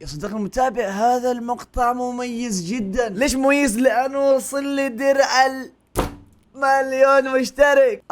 يا صديقي المتابع، هذا المقطع مميز جدا. ليش مميز؟ لأنه وصل لي درع المليون مشترك.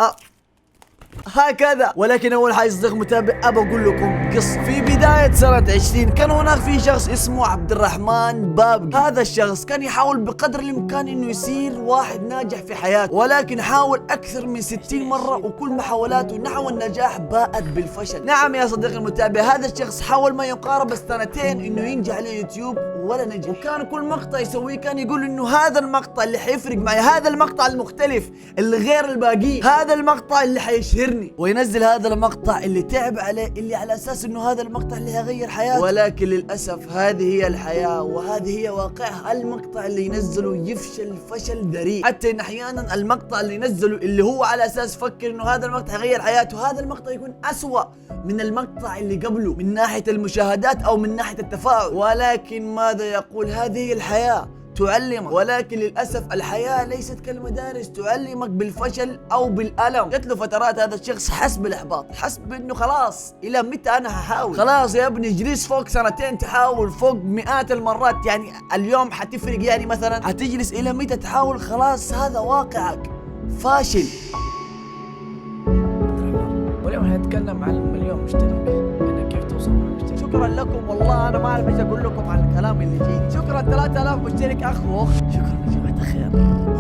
هكذا. ولكن اول حاجه صديق متابع ابى اقول لكم قصه. في بدايه سنه 20 كان هناك في شخص اسمه عبد الرحمن بابقي. هذا الشخص كان يحاول بقدر الامكان انه يصير واحد ناجح في حياته، ولكن حاول اكثر من 60 مره وكل محاولاته نحو النجاح باءت بالفشل. نعم يا صديقي المتابع، هذا الشخص حاول ما يقارب السنتين انه ينجح على يوتيوب ولا نجح، وكان كل مقطع يسويه كان يقول انه هذا المقطع اللي حيفرق معي، هذا المقطع المختلف اللي غير الباقيين، هذا المقطع اللي حيشهرني، وينزل هذا المقطع اللي تعب عليه، اللي على اساس انه هذا المقطع اللي هيغير حياته. ولكن للاسف هذه هي الحياه وهذه هي واقعها. المقطع اللي ينزله يفشل فشل ذريع، حتى ان احيانا المقطع اللي ينزله اللي هو على اساس فكر انه هذا المقطع هيغير حياته، هذا المقطع يكون اسوأ من المقطع اللي قبله من ناحيه المشاهدات او من ناحيه التفاعل. ولكن ماذا يقول؟ هذه هي الحياه تعلمك، ولكن للأسف الحياة ليست كالمدارس تعلمك بالفشل أو بالألم. جت له فترات هذا الشخص حس بالإحباط، حس بأنه خلاص إلى متى أنا هحاول؟ خلاص يا ابني جلس فوق سنتين تحاول فوق مئات المرات، يعني اليوم حتفرق، يعني مثلا حتجلس إلى متى تحاول؟ خلاص هذا واقعك، فاشل. واليوم حنتكلم عن المليون مشترك، كيف توصل للمشترك. شكرا لكم، والله انا ما اعرف ايش اقول لكم عن الكلام اللي جاي. شكرا 3000 مشترك اخ واخت. شكرا يا جماعه الخير.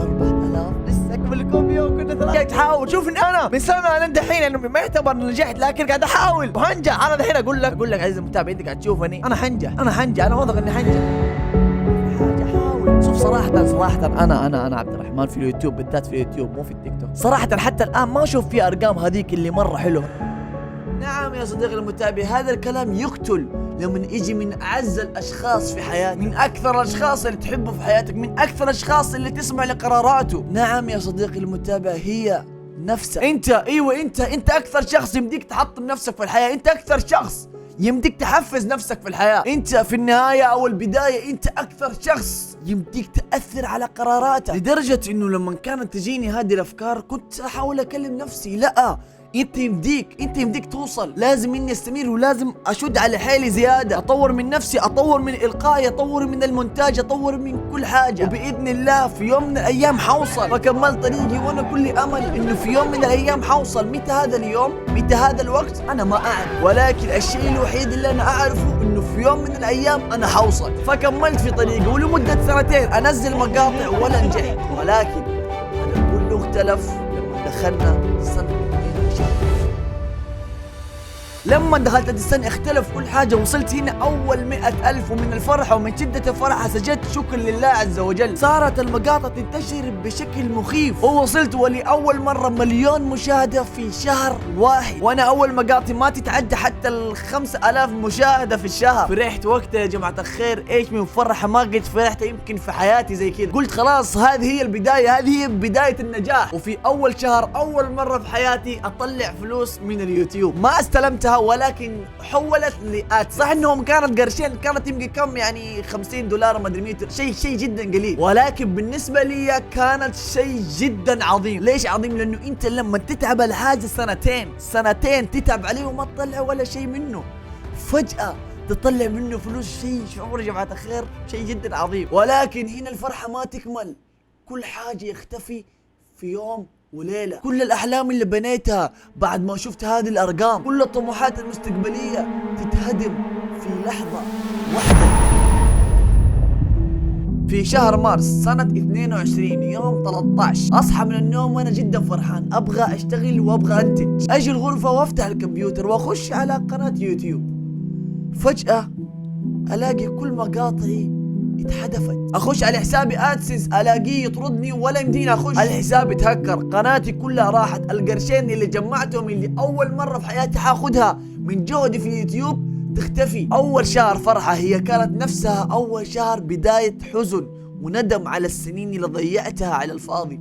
4000 لسه قبلكم يوم كنا ثلاثة. تحاول شوف ان انا من سنه انا دحين انه ما يعتبر نجحت، لكن قاعد احاول وهنجح. انا دحين اقول لك عزيزي المتابع، انت قاعد تشوفني انا حنجح، انا واثق اني حنجح. حاجه حاول. شوف صراحه انا عبد الرحمن في اليوتيوب، بالذات في اليوتيوب مو في التيك توك، صراحه حتى الان ما اشوف في ارقام هذيك اللي مره حلوه. نعم يا صديقي المتابع، هذا الكلام يقتل لما يجي من أعز الأشخاص في حياتك، من أكثر الأشخاص اللي تحبه في حياتك، من أكثر الأشخاص اللي تسمع لقراراته. نعم يا صديقي المتابع، هي نفسك أنت. أيوة أنت أكثر شخص يمديك تحطم نفسك في الحياة، أنت أكثر شخص يمديك تحفز نفسك في الحياة. أنت في النهاية أو البداية أنت أكثر شخص يمديك تأثر على قراراتك، لدرجة إنه لما كانت تجيني هذه الأفكار كنت أحاول أكلم نفسي لا، انت يمديك توصل، لازم اني استمر ولازم اشد على حيلي زياده، اطور من نفسي، اطور من القائي، اطور من المونتاج، اطور من كل حاجه، وباذن الله في يوم من الايام حوصل. فكملت طريقي وانا كل امل انه في يوم من الايام حوصل. متى هذا اليوم؟ متى هذا الوقت؟ انا ما اعرف، ولكن الشيء الوحيد اللي انا اعرفه انه في يوم من الايام انا حوصل. فكملت في طريقي ولمده 2 سنين انزل مقاطع ولا نجحت، ولكن هذا كله اختلف لما دخلنا سنه. لما دخلت السنة اختلف كل حاجة، وصلت هنا أول 100,000، ومن الفرحة ومن شدة الفرحة سجدت شكر لله عز وجل. صارت المقاطع تنتشر بشكل مخيف، ووصلت ولأول مرة 1,000,000 مشاهدة في شهر واحد، وأنا أول مقاطع ما تتعدى حتى 5,000 مشاهدة في الشهر. فرحت وقتها يا جماعة الخير، إيش من فرحة ما قد فرحت يمكن في حياتي زي كذا. قلت خلاص هذه هي البداية، هذه هي بداية النجاح. وفي أول شهر أول مرة في حياتي أطلع فلوس من اليوتيوب، ما استلمتها ولكن حولت لآت. صح انهم كانت قرشين، كانت يمكن كم يعني $50 ما ادري متر، شيء جدا قليل، ولكن بالنسبه لي كانت شيء جدا عظيم. ليش عظيم؟ لانه انت لما تتعب على حاجه سنتين تتعب عليه وما تطلع ولا شيء منه، فجأة تطلع منه فلوس، شعور يا جماعة الخير شيء جدا عظيم. ولكن هنا الفرحة ما تكمل، كل حاجة يختفي في يوم وليلة. كل الأحلام اللي بنيتها بعد ما شفت هذه الأرقام، كل الطموحات المستقبلية تتهدم في لحظة واحدة. في شهر مارس سنة 22 يوم 13 أصحى من النوم وأنا جدا فرحان، أبغى أشتغل وأبغى أنتج. أجي الغرفة وأفتح الكمبيوتر وأخش على قناة يوتيوب، فجأة ألاقي كل مقاطعي اتحدفت. اخش على حسابي ادسنس الاقيه يطردني ولا يمديني اخش، الحساب اتهكر، قناتي كلها راحت، القرشين اللي جمعتهم اللي اول مره في حياتي حاخدها من جهدي في اليوتيوب تختفي. اول شهر فرحه هي كانت نفسها اول شهر بدايه حزن وندم على السنين اللي ضيعتها على الفاضي.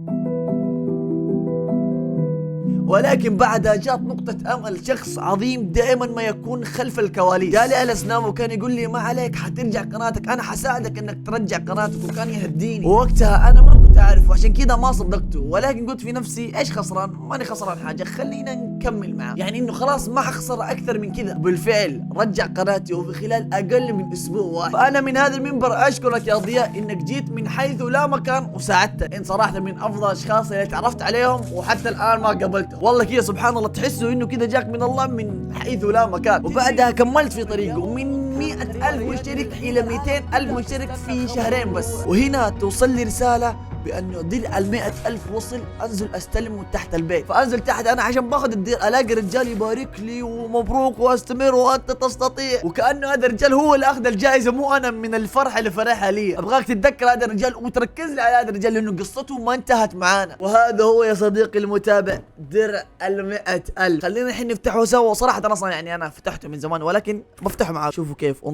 ولكن بعدها جات نقطة أمل، شخص عظيم دائما ما يكون خلف الكواليس، جالي على سناب وكان يقول لي ما عليك حترجع قناتك، أنا حساعدك إنك ترجع قناتك، وكان يهديني. ووقتها أنا ما كنت تعرف، وعشان كذا ما صدقته، ولكن قلت في نفسي ايش خسران؟ ماني خسران حاجه، خلينا نكمل معاه، يعني انه خلاص ما حخسر اكثر من كذا. بالفعل رجع قناتي وفي خلال اقل من اسبوع واحد. فانا من هذا المنبر اشكرك يا ضياء انك جيت من حيث لا مكان وساعدته. انت صراحه من افضل الاشخاص اللي تعرفت عليهم وحتى الان ما قابلته، والله كذا سبحان الله تحسه انه كذا جاك من الله من حيث لا مكان. وبعدها كملت في طريقه ومن 100,000 مشترك الى 200,000 مشترك في شهرين بس. وهنا توصل لي رساله بانه درع ال100,000 وصل، انزل استلمه تحت البيت. فانزل تحت انا عشان باخذ الدرع، الاقي رجال يبارك لي ومبروك واستمر وانت تستطيع، وكانه هذا الرجال هو اللي اخذ الجائزه مو انا من الفرحه اللي فرحها لي. ابغاك تتذكر هذا الرجال وتركز لي على هذا الرجال لانه قصته ما انتهت معانا. وهذا هو يا صديقي المتابع درع ال100,000. خلينا الحين نفتحه سوا. صراحه اصلا يعني انا فتحته من زمان ولكن بفتحه معاه. شوفوا كيف،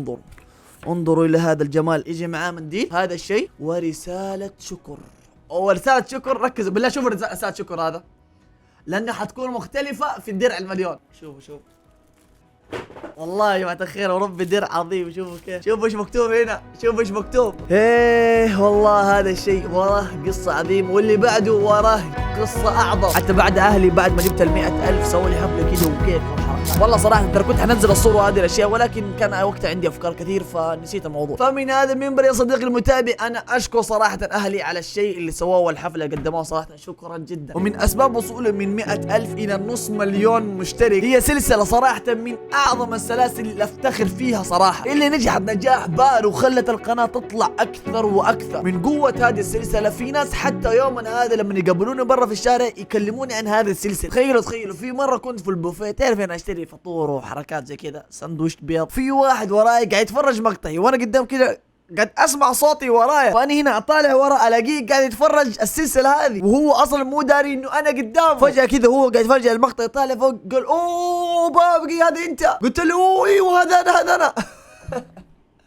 انظروا الى هذا الجمال. يجي معاه منديل هذا الشيء ورساله شكر. ورسالة شكر، ركزوا بالله شوفوا رسالة شكر هذا لأنها حتكون مختلفة في الدرع المليون. شوفوا والله يا جماعة الخير وربي درع عظيم. شوفوا كيف، شوفوا ايش مكتوب هنا، شوفوا ايش مكتوب. ايه والله هذا الشيء وراه قصة عظيمة، واللي بعده وراه قصة أعظم. حتى بعد أهلي بعد ما جبت ال100,000 سووا لي حفلة كذا وكيك وحركات. والله صراحة ترى كنت حنزل الصور وهذه الأشياء ولكن كان وقتها عندي أفكار كثير فنسيت الموضوع. فمن هذا المنبر يا صديقي المتابع أنا أشكر صراحة أهلي على الشيء اللي سووه والحفلة قدموه، صراحة شكرا جدا. ومن أسباب وصوله من 100,000 إلى نص مليون مشترك هي سلسلة صراحة من أعظم السلاسل اللي أفتخر فيها صراحة، اللي نجحت نجاح بار وخلت القناة تطلع أكثر وأكثر. من قوة هذه السلسلة في ناس حتى يومنا هذا لما يقابلوني برا في الشارع يكلموني عن هذه السلسلة. تخيلوا في مرة كنت في البوفيه، تعرف أنا أشتري فطور وحركات زي كذا، سندويش بيض، في واحد وراي قاعد يتفرج مقطعي وانا قدام كذا قاعد اسمع صوتي ورايا، فاني هنا اطالع ورا الاقيه قاعد يتفرج السلسله هذه وهو اصلا مو داري انه انا قدامه. فجاه كذا هو قاعد يتفرج المقطع يطالع فوق قال اوه بابقي هذا انت؟ قلت له ايوه هذا انا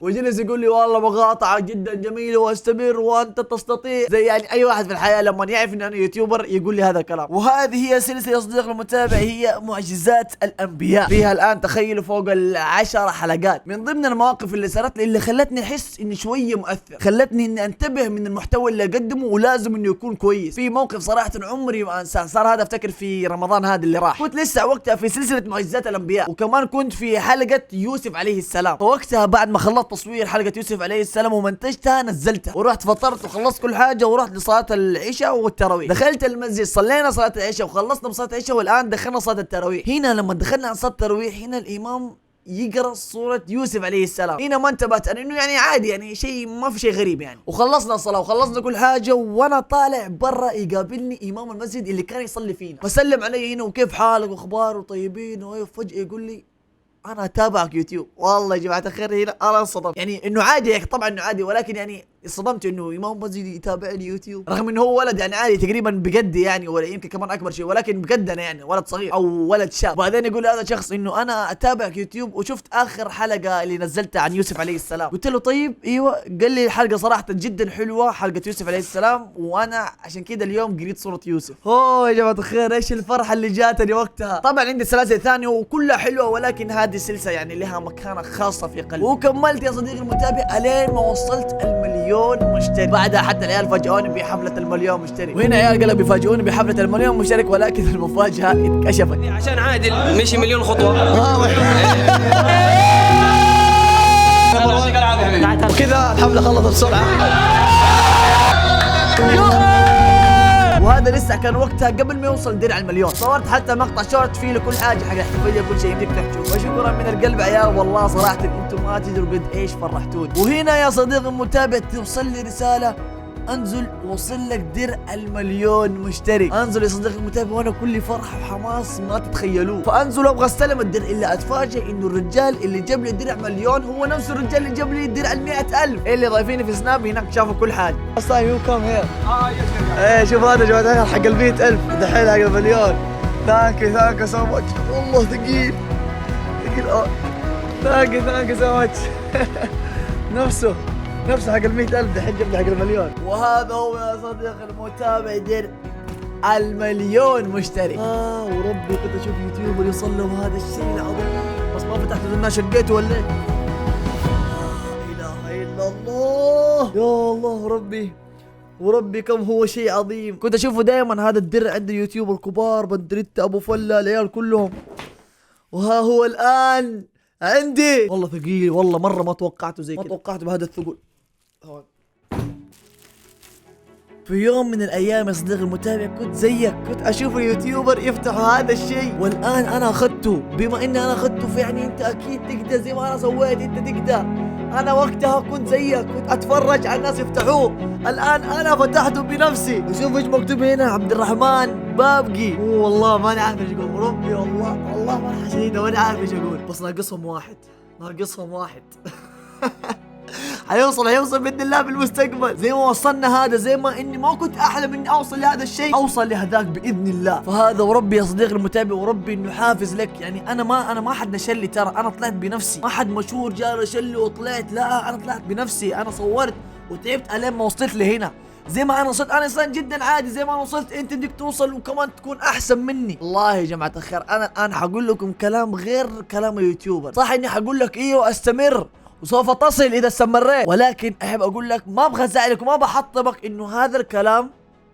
وجلس يقول لي والله مقاطعة جدا جميلة واستمر وانت تستطيع، زي يعني اي واحد في الحياة لما يعرف ان انا يوتيوبر يقول لي هذا الكلام. وهذه هي سلسلة يا صديقي المتابع هي معجزات الانبياء، فيها الان تخيلوا فوق 10 حلقات. من ضمن المواقف اللي صارت لي اللي خلتني احس اني شوية مؤثر، خلتني اني انتبه من المحتوى اللي اقدمه ولازم انه يكون كويس. في موقف صراحة عمري ما انساه، صار هذا افتكر في رمضان هذا اللي راح، كنت لسه وقتها في سلسلة معجزات الانبياء وكمان كنت في حلقة يوسف عليه السلام. فوقتها بعد ما خلصت تصوير حلقة يوسف عليه السلام ومنتجتها نزلتها ورحت فطرت وخلصت كل حاجة ورحت لصلاة العشاء والتراويح. دخلت المسجد صلينا صلاة العشاء وخلصنا بصلاة العشاء والآن دخلنا صلاة التراويح. هنا لما دخلنا عن صلاة التراويح هنا الإمام يقرأ صورة يوسف عليه السلام. هنا ما انتبهت انا انه يعني عادي يعني شيء ما في شيء غريب يعني، وخلصنا الصلاة وخلصنا كل حاجة وانا طالع برا يقابلني إمام المسجد اللي كان يصلي فينا، فسلم علي هنا وكيف حالك واخبار وطيبين، وفجأة يقول لي انا اتابعك يوتيوب. والله يا جماعه الخير هنا انا انصدمت، يعني انه عادي طبعا انه عادي ولكن يعني انصدمت انه امام مسجد يتابعني يوتيوب، رغم انه هو ولد يعني عادي تقريبا بقدي يعني ولا يمكن كمان اكبر شيء ولكن بقدنا يعني ولد صغير او ولد شاب. وبعدين يقول هذا شخص انه انا اتابعك يوتيوب وشفت اخر حلقه اللي نزلتها عن يوسف عليه السلام. قلت له طيب ايوه. قال لي الحلقه صراحه جدا حلوه حلقه يوسف عليه السلام وانا عشان كذا اليوم قريت صوره يوسف. اوه يا جماعه الخير ايش الفرحه اللي جاتني وقتها. طبعا عندي سلاسل ثانيه وكلها حلوه ولكن هذه السلسله يعني لها مكانه خاصه في قلبي. وكملت يا صديقي المتابع الين ما وصلت المليون مشترك. بعدها حتى العيال فاجئوني بحفله المليون مشترك، وهنا عيال قالوا بيفاجئوني بحفله المليون مشترك ولكن المفاجاه اتكشفت عشان عادل مشي مليون خطوه. وكذا الحفله خلصت بسرعه. وهذا لسه كان وقتها قبل ما يوصل درع المليون. صورت حتى مقطع شورت فيه لكل حاجه حق احتفاليه كل شيء يمديك تحكوا. وشكرا من القلب عيال والله صراحه انتم ما تدروا قد ايش فرحتوني. وهنا يا صديقي المتابع توصل لي رساله انزل وصل لك درع المليون مشترك. انزل يا صديقي المتابع وانا كل فرحه وحماس ما تتخيلوه. فانزل وابغى استلم الدرع الا اتفاجئ انه الرجال اللي جاب لي درع مليون هو نفس الرجال اللي جاب لي درع ال100,000 اللي ضايفيني في سناب هناك شافوا كل حاجه. اصلا يو كم هير ايه شوف هذا يا جماعه حق ال100,000 دحين حق المليون. ثانك سو ماتش والله ثقيل ثانك سو ماتش نفسه حق ال100,000 دحين جاب لي حق المليون. وهذا هو يا صديقي المتابع درع المليون مشترك. وربي كنت اشوف يوتيوبر يوصل له هذا الشيء العظيم بس ما فتحت لنا شقيته ولا ايه. لا اله الا الله يا الله ربي وربي كم هو شيء عظيم. كنت اشوفه دائما هذا الدرع عند اليوتيوبر الكبار، بندريتا، ابو فله، العيال كلهم، وها هو الان عندي. والله ثقيل، والله مره ما توقعته زي كذا، ما توقعته بهذا الثقل. في يوم من الايام يا صديقي المتابع كنت زيك، كنت اشوف اليوتيوبر يفتح هذا الشيء، والان انا اخذته. بما اني انا اخذته فيعني انت اكيد تقدر زي ما انا سويت، انت تقدر. انا وقتها كنت زيك، كنت اتفرج على الناس يفتحوه، الان انا فتحته بنفسي. وشوف ايش مكتوب هنا، عبد الرحمن بابقي. والله ما انا عارف ايش اقول، ربي والله ما شديده وانا عارف ايش اقول، بس ناقصهم واحد هيوصل باذن الله بالمستقبل، زي ما وصلنا هذا، زي ما اني ما كنت احلم اني اوصل لهذا الشيء، اوصل لهذاك باذن الله. فهذا وربي يا صديقي المتابع، وربي انه حافز لك. يعني انا ما حد نشر لي، ترى انا طلعت بنفسي، ما حد مشهور جاء نشر لي وطلعت، لا انا طلعت بنفسي، انا صورت وتعبت الين ما وصلت لهنا. زي ما انا وصلت، انا انسان جدا عادي، زي ما انا وصلت انت بدك توصل وكمان تكون احسن مني. والله يا جماعه الخير انا الان حقول لكم كلام غير كلام اليوتيوبر. صح اني حقول لك ايوه استمر وسوف تصل اذا استمريت، ولكن احب اقول لك ما ابغى ازعلك وما بحطمك انه هذا الكلام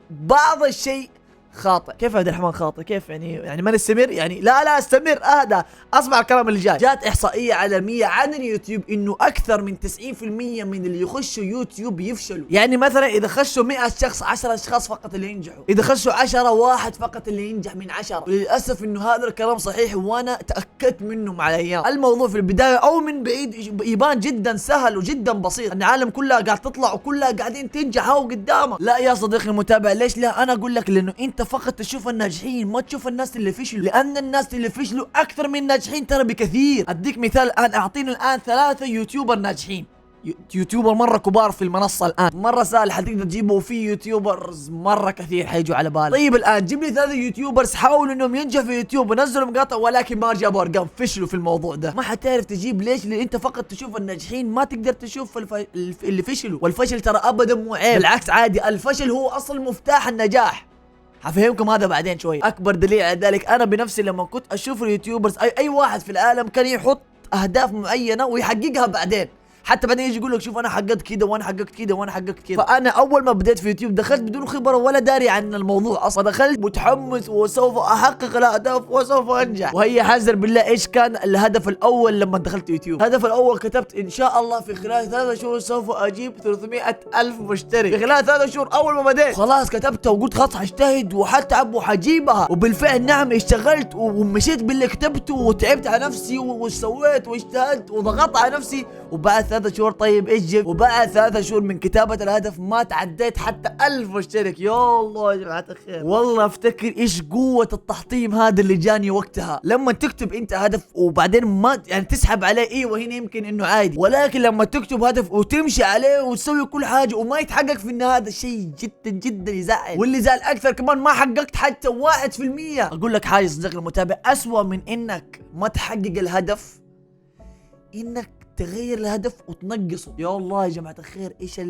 بعض الشيء خاطئ. كيف عبد الرحمن خاطئ؟ كيف يعني ما نستمر؟ يعني لا استمر، اهدى اسمع الكلام اللي جاي. جات احصائيه عالميه عن اليوتيوب انه اكثر من 90% من اللي يخشوا يوتيوب يفشلوا. يعني مثلا اذا خشوا 100 شخص 10 اشخاص فقط اللي ينجحوا، اذا خشوا 10 واحد فقط اللي ينجح من 10. وللاسف انه هذا الكلام صحيح وانا تاكدت منه مع الايام. الموضوع في البدايه او من بعيد يبان جدا سهل وجدا بسيط، العالم كلها قاعد تطلع وكلها قاعدين تنجح اهو قدامك. لا يا صديقي المتابع، ليش لا؟ انا اقول لك لانه انت فقط تشوف الناجحين، ما تشوف الناس اللي فشلوا، لان الناس اللي فشلوا اكثر من الناجحين ترى بكثير. اديك مثال الان، اعطيني الان 3 يوتيوبر ناجحين، يوتيوبر مره كبار في المنصه الان، مره سهل حتقدر تجيبه، وفي يوتيوبرز مره كثير حيجوا على بالك. طيب الان جيب لي 3 يوتيوبرز حاولوا انهم ينجحوا في يوتيوب ونزلوا مقاطع ولكن ما جابوا ارقام، فشلوا في الموضوع ده. ما حتعرف تجيب، ليش؟ لان انت فقط تشوف الناجحين، ما تقدر تشوف اللي فشلوا. والفشل ترى ابدا مو عيب، بالعكس عادي، الفشل هو اصل مفتاح النجاح. حفهمكم هذا بعدين شوي. اكبر دليل على ذلك انا بنفسي لما كنت اشوف اليوتيوبرز، اي واحد في العالم كان يحط اهداف معينه ويحققها بعدين، حتى بعدين يجي يقول لك شوف انا حققت كذا وانا حققت كذا وانا حققت كذا. فانا اول ما بديت في يوتيوب دخلت بدون خبره ولا داري عن الموضوع اصلا، دخلت متحمس وسوف احقق الاهداف وسوف انجح. وهي حذر بالله ايش كان الهدف الاول لما دخلت يوتيوب؟ الهدف الاول كتبت ان شاء الله في خلال 3 شهور سوف اجيب 300,000 مشترك في خلال 3 شهور اول ما بديت. خلاص كتبتها وقلت خلاص حجتهد وحتعب وحجيبها، وبالفعل نعم اشتغلت ومشيت باللي كتبته وتعبت على نفسي وسويت واجتهدت وضغطت على نفسي. وبعد 3 شهور طيب ايش جبت؟ وبعد 3 شهور من كتابة الهدف ما تعديت حتى 1000 مشترك. يا الله يا جماعة الخير، والله افتكر ايش قوة التحطيم هذا اللي جاني وقتها. لما تكتب انت هدف وبعدين ما يعني تسحب عليه، ايوه هنا يمكن انه عادي، ولكن لما تكتب هدف وتمشي عليه وتسوي كل حاجة وما يتحقق في النهاية، هذا شيء جدا جدا يزعل. واللي زعل اكثر كمان ما حققت حتى 1%. اقول لك حاجة صديقي المتابع، اسوأ من انك ما تحقق الهدف انك تغير الهدف وتنقصه. يا الله يا جماعة الخير ايش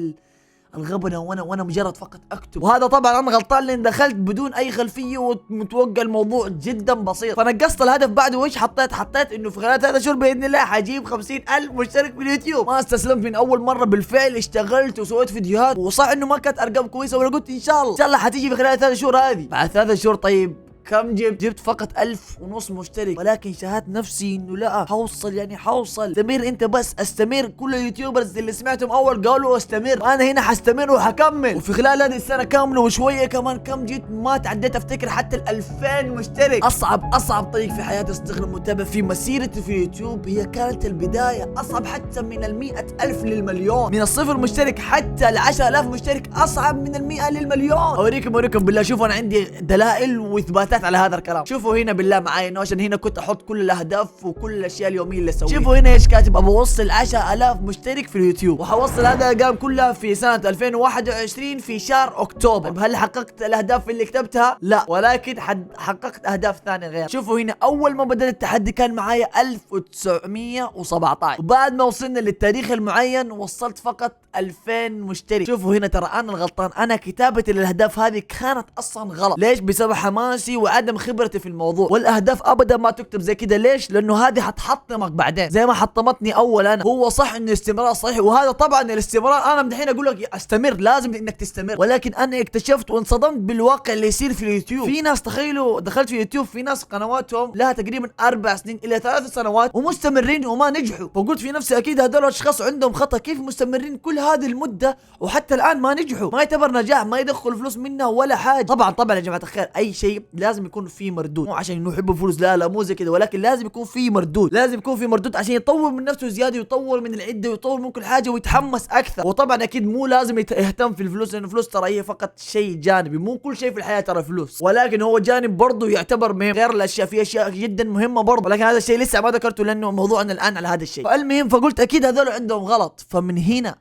الغبنة، وانا مجرد فقط اكتب. وهذا طبعا انا غلطان لان دخلت بدون اي خلفية ومتوقع الموضوع جدا بسيط، فنقصت الهدف بعده. وايش حطيت انه في خلال 3 شهور باذن الله حجيب 50,000 مشترك في اليوتيوب. ما استسلمت من اول مرة، بالفعل اشتغلت وسويت فيديوهات، وصح انه ما كانت ارقام كويسة، وانا قلت ان شاء الله حتيجي في خلال 3 شهور هذه. بعد 3 شهور طيب كم جبت فقط 1500 مشترك، ولكن شاهدت نفسي انه لا حوصل. استمر انت بس، استمر. كل اليوتيوبرز اللي سمعتهم اول قالوا استمر، انا هنا حستمر وحكمل. وفي خلال هذه السنة كاملة وشوية كمان كم جيت ما تعديت افتكر حتى 2000 مشترك. اصعب طريق في حياتي صديقي المتابع في مسيرتي في اليوتيوب هي كانت البداية، اصعب حتى من 100,000 للمليون، من الصفر مشترك حتى 10,000 مشترك اصعب من 100 للمليون. اوريكم بالله، شوفوا انا عندي دلائل واثباتات على هذا الكلام. شوفوا هنا بالله معايا نوشن، هنا كنت احط كل الاهداف وكل الاشياء اليوميه اللي اسويها. شوفوا هنا ايش كاتب، ابغى اوصل 10,000 مشترك في اليوتيوب، وحوصل هذا الارقام كلها في سنه 2021 في شهر اكتوبر. هل حققت الاهداف اللي كتبتها؟ لا، ولكن حققت اهداف ثانيه غير. شوفوا هنا اول ما بدأت التحدي كان معايا 1917، وبعد ما وصلنا للتاريخ المعين وصلت فقط 2000 مشترك. شوفوا هنا ترى انا الغلطان، انا كتابة الاهداف هذه كانت اصلا غلط. ليش؟ بسبب حماسي وعدم خبرتي في الموضوع. والاهداف ابدا ما تكتب زي كده. ليش؟ لانه هذه حتحطمك بعدين زي ما حطمتني اول. انا هو صح انه الاستمرار صحيح، وهذا طبعا الاستمرار انا من الحين اقول لك استمر، لازم انك تستمر، ولكن انا اكتشفت وانصدمت بالواقع اللي يصير في اليوتيوب. في ناس تخيلوا دخلت في اليوتيوب، في ناس قنواتهم لها تقريبا 4 سنين الى 3 سنوات ومستمرين وما نجحوا. فقلت في نفسي اكيد هذول الاشخاص عندهم خطأ، كيف مستمرين كل هذه المدة وحتى الان ما نجحوا؟ ما يعتبر نجاح، ما يدخل فلوس منها ولا حاجة. طبعا يا جماعة الخير اي شيء لازم يكون فيه مردود، مو عشان انه يحب الفلوس، لا مو زي كده، ولكن لازم يكون فيه مردود، لازم يكون فيه مردود عشان يطور من نفسه زيادة، ويطور من العدة، ويطور من كل حاجة، ويتحمس اكثر. وطبعا اكيد مو لازم يهتم في الفلوس، لانه الفلوس ترى هي فقط شيء جانبي، مو كل شيء في الحياة ترى فلوس، ولكن هو جانب برضه يعتبر مهم. غير الاشياء في اشياء جدا مهمة برضه، ولكن هذا الشيء لسه ما ذكرته لانه موضوعنا الان على هذا الشيء. فالمهم فقلت اكيد هذول عندهم غلط. فمن هنا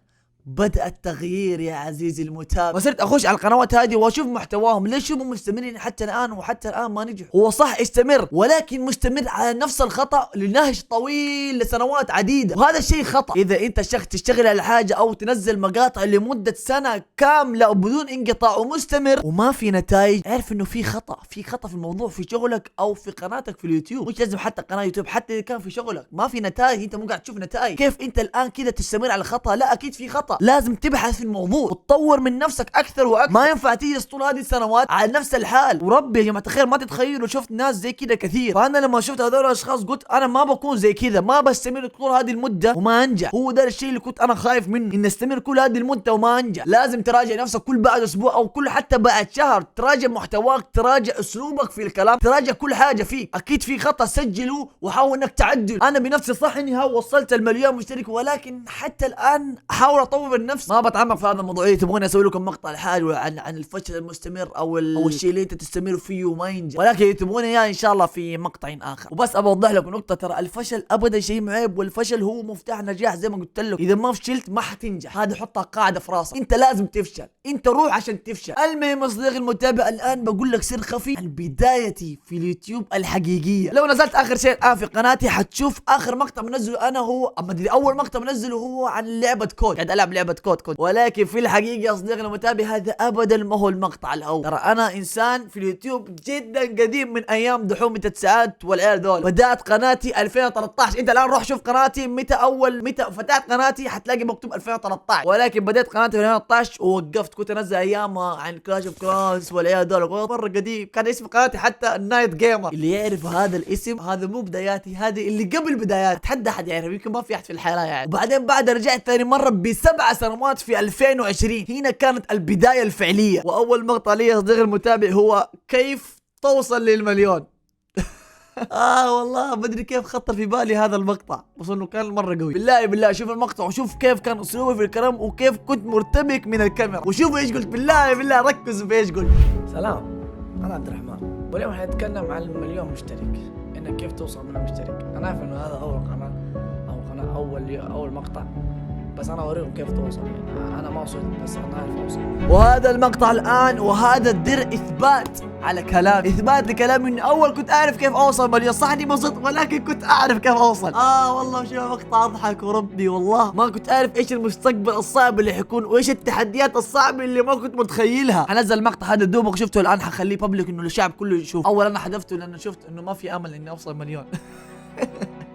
بدأ التغيير يا عزيزي المتابع، وصرت اخش على القنوات هذه واشوف محتواهم، ليش هم مستمرين حتى الان وحتى الان ما نجحوا؟ هو صح استمر، ولكن مستمر على نفس الخطأ لنهج طويل لسنوات عديدة، وهذا الشيء خطأ. اذا انت شخص تشتغل على حاجة او تنزل مقاطع لمدة سنة كاملة وبدون انقطاع ومستمر وما في نتائج، اعرف انه في خطأ في الموضوع في شغلك او في قناتك في اليوتيوب. مش لازم حتى قناة يوتيوب، حتى اذا كان في شغلك ما في نتائج، انت مو قاعد تشوف نتائج، كيف انت الان كذا تستمر على الخطأ؟ لا اكيد في خطأ، لازم تبحث في الموضوع وتطور من نفسك اكثر واكثر. ما ينفع تجلس طول هذه السنوات على نفس الحال. وربي يا جماعه الخير ما تتخيلوا، شفت ناس زي كذا كثير. فانا لما شفت هذول الاشخاص قلت انا ما بكون زي كذا، ما بستمر طول هذه المده وما انجح. هو ده الشيء اللي كنت انا خايف منه، ان استمر كل هذه المده وما انجح. لازم تراجع نفسك كل بعد اسبوع او كل حتى بعد شهر، تراجع محتواك، تراجع اسلوبك في الكلام، تراجع كل حاجه فيك. اكيد في خطا سجله وحاول انك تعدل. انا بنفسي صح اني وصلت المليون مشترك، ولكن حتى الان احاول اطور من نفسي. ما بتعمق في هذا الموضوع. تبغوني اسوي لكم مقطع لحال عن الفشل المستمر او الشيء اللي انت تستمر فيه وما ينجح، ولكن تبغوني اياه ان شاء الله في مقطع اخر. وبس ابغى اوضح لكم نقطه، ترى الفشل ابدا شيء معيب، والفشل هو مفتاح نجاح زي ما قلت لكم. اذا ما فشلت ما حتنجح، هذه حطها قاعده في راسك، انت لازم تفشل، انت روح عشان تفشل. المهم يا صديقي المتابع، الان بقول لك سر خفي عن بدايتي في اليوتيوب الحقيقيه. لو نزلت اخر شيء الان في قناتي حتشوف اخر مقطع منزله انا هو، اما اول مقطع منزله هو عن لعبه كود، قاعد العب لعبه كود، ولكن في الحقيقه يا صديقي المتابع هذا ابدا ما هو المقطع الاول. ترى انا انسان في اليوتيوب جدا قديم، من ايام دحوم 100 ساعات والعيال دول. بدات قناتي 2013. انت الان روح شوف قناتي متى فتحت قناتي حتلاقي مكتوب 2013، ولكن بديت قناتي في 2013 ووقفت. كنت انزل ايامها عن كلاش اوف كلانس والعيال دول، مره قديم. كان اسم قناتي حتى النايت جيمر. اللي يعرف هذا الاسم، هذا مو بداياتي، هذه اللي قبل بدايات. اتحدى احد يعرف، يمكن ما في احد في الحياه يعني. وبعدين بعد رجعت ثاني مره ب7 سنوات في 2020. هنا كانت البداية الفعلية. وأول مقطع لي يا صديقي المتابع هو كيف توصل للمليون. والله بدري كيف خطر في بالي هذا المقطع، بس انه كان مرة قوي. بالله شوف المقطع وشوف كيف كان اسلوبي في الكلام وكيف كنت مرتبك من الكاميرا، وشوف ايش قلت. بالله ركزوا في ايش قلت. سلام، انا عبد الرحمن، واليوم حنتكلم عن المليون مشترك، انك كيف توصل من المشترك. انا عارف انه هذا اول قناة اول مقطع، بس انا اوريكم كيف توصل. يعني انا ما وصلت، بس انا عارف اوصل. وهذا المقطع الان، وهذا الدر اثبات على كلامي، اثبات لكلامي اني اول كنت اعرف كيف اوصل مليون. صح اني بسيط، ولكن كنت اعرف كيف اوصل. والله شوف مقطع اضحك، وربي والله ما كنت اعرف ايش المستقبل الصعب اللي حيكون، وايش التحديات الصعبه اللي ما كنت متخيلها. حنزل المقطع هذا دوبك شفته الان، حخليه بابليك انه الشعب كله يشوف. اول انا حذفته لانه شفت انه ما في امل اني اوصل مليون.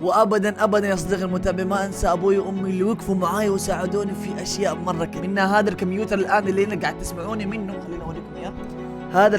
وابدا يا صديقي المتابع ما انسى ابوي وامي اللي وقفوا معاي وساعدوني في اشياء مره كثير. منها هذا الكمبيوتر الان اللي هنا قاعد تسمعوني منه، خليني اوريكم اياه. هذا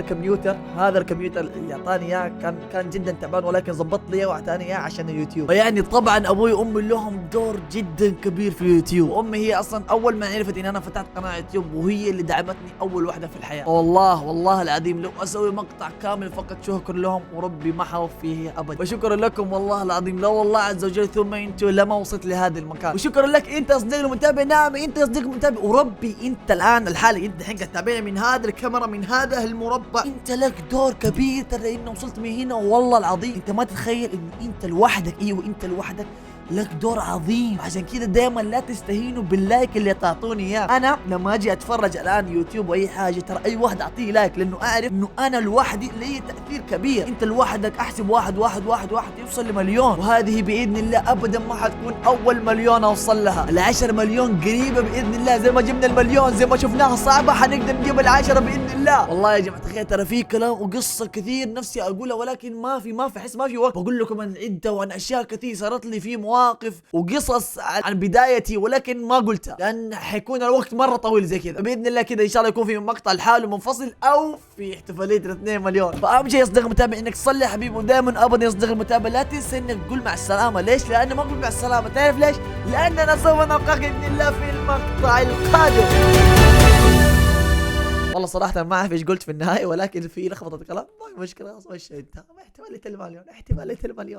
الكمبيوتر اللي اعطاني اياه كان جدا تعبان، ولكن ظبط لي اياه واعطاني اياه عشان اليوتيوب. فيعني طبعا ابوي وامي لهم دور جدا كبير في اليوتيوب. وامي هي اصلا اول ما عرفت ان انا فتحت قناه يوتيوب، وهي اللي دعمتني اول واحده في الحياه. والله العظيم لو اسوي مقطع كامل فقط شكر لهم، وربي ما حوف فيه ابدا. وشكرا لكم والله العظيم، لا والله عز وجل ثم انتم لما وصلت لهذا المكان. وشكرا لك انت يا صديقي المتابع. نعم انت يا صديقي المتابع، وربي انت الان الحالي انت الحين قاعد تتابعني من هذا الكاميرا، من هذا المربع، انت لك دور كبير. ترى انه وصلت من هنا والله العظيم انت ما تتخيل ان انت لوحدك. ايوه انت لوحدك لك دور عظيم، عشان كذا دائما لا تستهينوا باللايك اللي تعطوني اياه. انا لما اجي اتفرج الان يوتيوب واي حاجه ترى اي واحد اعطيه لايك، لانه اعرف انه انا لوحدي لي تاثير كبير. انت لوحدك احسب واحد يوصل لمليون، وهذه باذن الله ابدا ما حتكون اول مليون اوصل لها. ال10 مليون قريبه باذن الله، زي ما جبنا المليون زي ما شفناها صعبه حنقدر نجيب ال10 باذن الله. والله يا جماعه الخير ترى في كلام وقصه كثير نفسي اقولها، ولكن ما في احس ما في وقت بقول لكم عن عده وعن اشياء كثير صارت لي، في مواقف وقصص عن بدايتي، ولكن ما قلتها لان حيكون الوقت مره طويل زي كذا. باذن الله كذا ان شاء الله يكون في مقطع لحاله منفصل او في احتفاليه 2 مليون. فاهم شيء يا صديق المتابع انك تصلي حبيبي، ودائما ابدا يا صديق المتابع لا تنسى انك تقول مع السلامه. ليش؟ لانه ما اقول مع السلامه، تعرف ليش؟ لاننا سوف نلقاك باذن الله في المقطع القادم. والله صراحة ما اعرف ايش قلت في النهاية، ولكن في لخبطة كلام، ما في مشكلة، خلاص مشي انتهى. احتمال المليون.